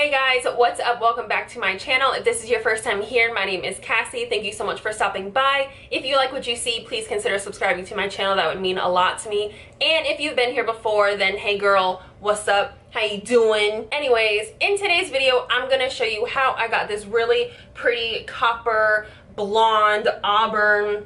Hey guys, what's up? Welcome back to my channel. If this is your first time here, my name is Cassie. Thank you so much for stopping by. If you like what you see, please consider subscribing to my channel. That would mean a lot to me. And if you've been here before, then hey girl, what's up? How you doing? Anyways, in today's video, I'm gonna show you how I got this really pretty copper, blonde, auburn,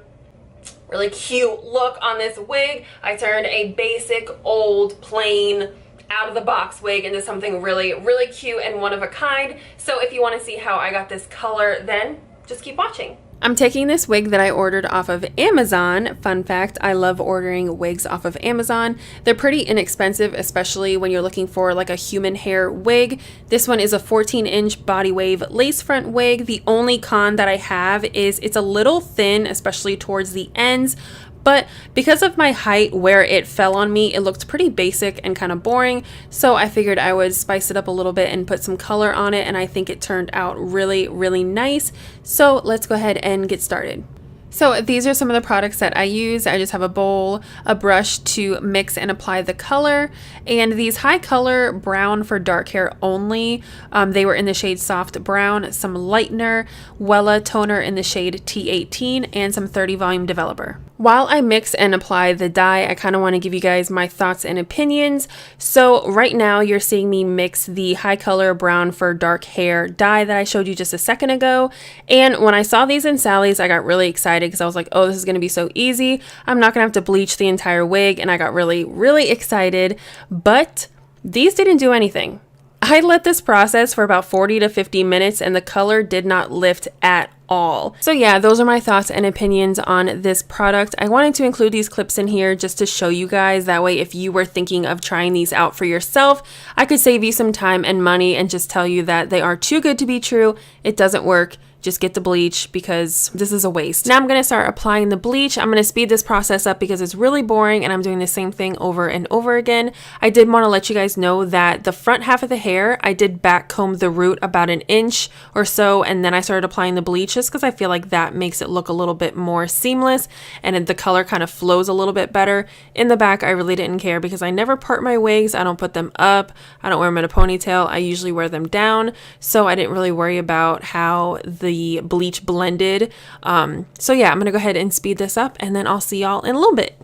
really cute look on this wig. I turned a basic, old, plain, out of the box wig into something really cute and one of a kind. So if you want to see how I got this color, then just keep watching. I'm taking this wig that I ordered off of Amazon. Fun fact, I love ordering wigs off of Amazon. They're pretty inexpensive, especially when you're looking for like a human hair wig. This one is a 14-inch body wave lace front wig. The only con that I have is it's a little thin, especially towards the ends. But because of my height, where it fell on me, it looked pretty basic and kind of boring. So I figured I would spice it up a little bit and put some color on it. And I think it turned out really nice. So let's go ahead and get started. So these are some of the products that I use. I just have a bowl, a brush to mix and apply the color, and these high color brown for dark hair only. They were in the shade soft brown, some lightener, Wella toner in the shade T18, and some 30 volume developer. While I mix and apply the dye, I kind of want to give you guys my thoughts and opinions. So right now you're seeing me mix the high color brown for dark hair dye that I showed you just a second ago. And when I saw these in Sally's, I got really excited because I was like, oh, this is going to be so easy. I'm not going to have to bleach the entire wig. And I got really excited, but these didn't do anything. I let this process for about 40 to 50 minutes and the color did not lift at all. So yeah, those are my thoughts and opinions on this product. I wanted to include these clips in here just to show you guys. That way, if you were thinking of trying these out for yourself, I could save you some time and money and just tell you that they are too good to be true. It doesn't work. Just get the bleach because this is a waste. Now I'm going to start applying the bleach. I'm going to speed this process up because it's really boring and I'm doing the same thing over and over again. I did want to let you guys know that the front half of the hair, I did back comb the root about an inch or so, and then I started applying the bleach just because I feel like that makes it look a little bit more seamless and the color kind of flows a little bit better. In the back, I really didn't care because I never part my wigs. I don't put them up. I don't wear them in a ponytail. I usually wear them down. So I didn't really worry about how the bleach blended. So yeah, I'm gonna go ahead and speed this up and then I'll see y'all in a little bit.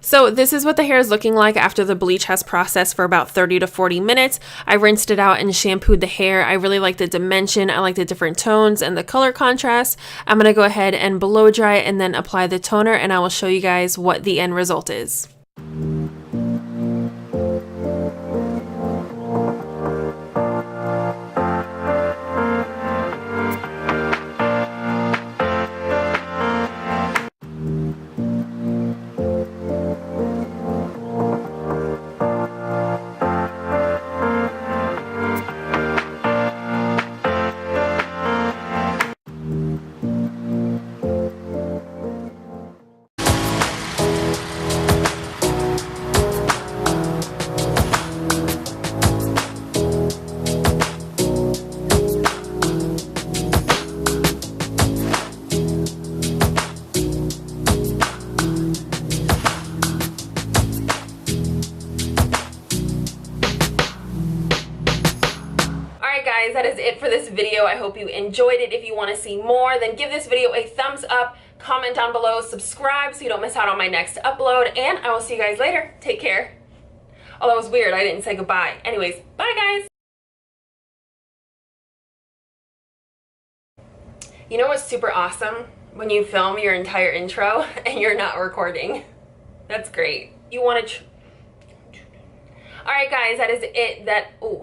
So this is what the hair is looking like after the bleach has processed for about 30 to 40 minutes. I rinsed it out and shampooed the hair. I really like the dimension. I like the different tones and the color contrast. I'm going to go ahead and blow dry it and then apply the toner, and I will show you guys what the end result is. Guys, that is it for this video. I hope you enjoyed it. If you want to see more, then give this video a thumbs up, comment down below, subscribe so you don't miss out on my next upload, and I will see you guys later. Take care. Oh, that was weird. I didn't say goodbye. Anyways, bye guys. You know what's super awesome? When you film your entire intro and you're not recording. That's great. You want to... Alright guys, that is it. Ooh.